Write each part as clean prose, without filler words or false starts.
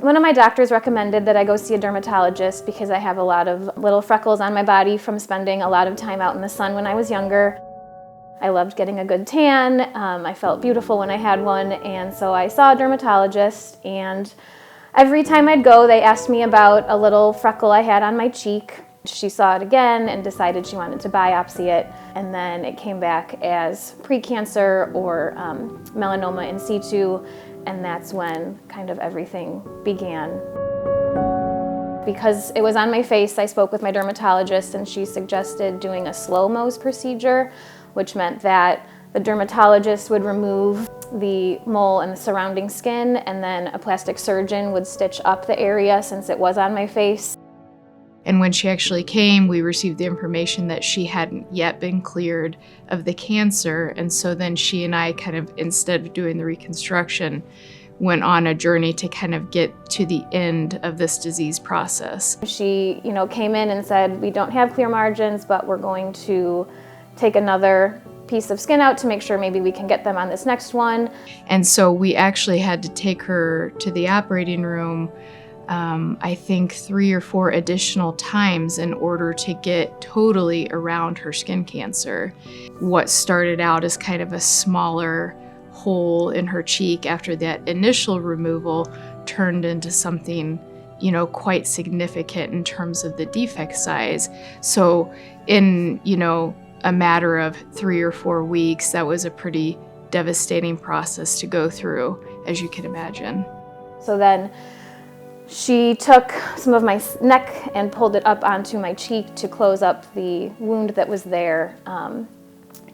One of my doctors recommended that I go see a dermatologist because I have a lot of little freckles on my body from spending a lot of time out in the sun when I was younger. I loved getting a good tan. I felt beautiful when I had one, and so I saw a dermatologist, and every time I'd go, they asked me about a little freckle I had on my cheek. She saw it again and decided she wanted to biopsy it, and then it came back as precancer or melanoma in situ, and that's when kind of everything began. Because it was on my face, I spoke with my dermatologist, and she suggested doing a slow Mohs procedure, which meant that the dermatologist would remove the mole and the surrounding skin, and then a plastic surgeon would stitch up the area since it was on my face. And when she actually came, we received the information that she hadn't yet been cleared of the cancer. And so then she and I kind of, instead of doing the reconstruction, went on a journey to kind of get to the end of this disease process. She, came in and said, we don't have clear margins, but we're going to take another piece of skin out to make sure maybe we can get them on this next one. And so we actually had to take her to the operating room I think 3 or 4 additional times in order to get totally around her skin cancer. What started out as kind of a smaller hole in her cheek after that initial removal turned into something, quite significant in terms of the defect size. So in, a matter of 3 or 4 weeks, that was a pretty devastating process to go through, as you can imagine. So then she took some of my neck and pulled it up onto my cheek to close up the wound that was there,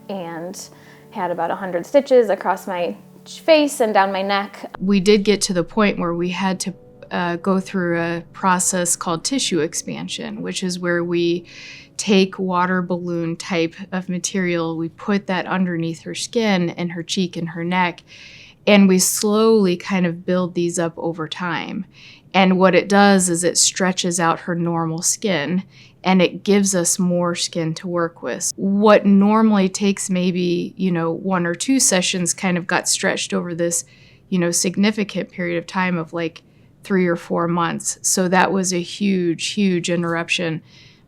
and had about 100 stitches across my face and down my neck. We did get to the point where we had to go through a process called tissue expansion, which is where we take water balloon type of material, we put that underneath her skin and her cheek and her neck, and we slowly kind of build these up over time. And what it does is it stretches out her normal skin, and it gives us more skin to work with. What normally takes maybe, 1 or 2 sessions kind of got stretched over this, significant period of time of like 3 or 4 months. So that was a huge, huge interruption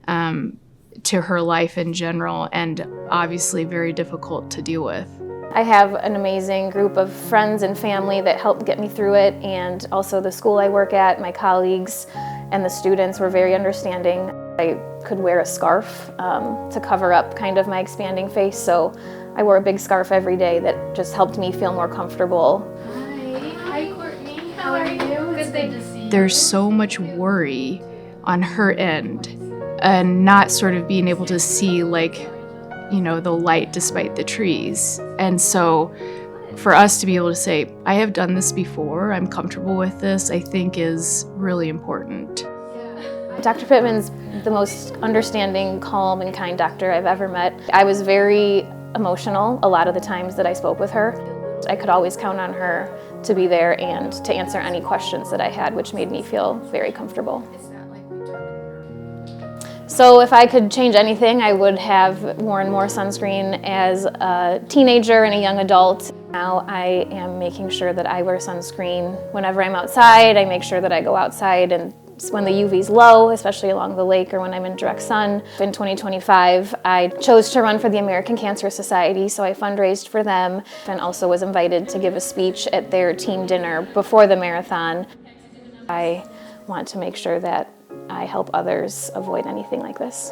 to her life in general, and obviously very difficult to deal with. I have an amazing group of friends and family that helped get me through it, and also the school I work at, my colleagues and the students were very understanding. I could wear a scarf to cover up kind of my expanding face, so I wore a big scarf every day that just helped me feel more comfortable. Hi Courtney, how are you? Good to see you. There's so much worry on her end, and not sort of being able to see the light despite the trees. And so for us to be able to say, I have done this before, I'm comfortable with this, I think is really important. Dr. Pittman's the most understanding, calm, and kind doctor I've ever met. I was very emotional a lot of the times that I spoke with her. I could always count on her to be there and to answer any questions that I had, which made me feel very comfortable. So if I could change anything, I would have worn more sunscreen as a teenager and a young adult. Now I am making sure that I wear sunscreen whenever I'm outside. I make sure that I go outside and when the UV's low, especially along the lake or when I'm in direct sun. In 2025, I chose to run for the American Cancer Society, so I fundraised for them and also was invited to give a speech at their team dinner before the marathon. I want to make sure that I help others avoid anything like this.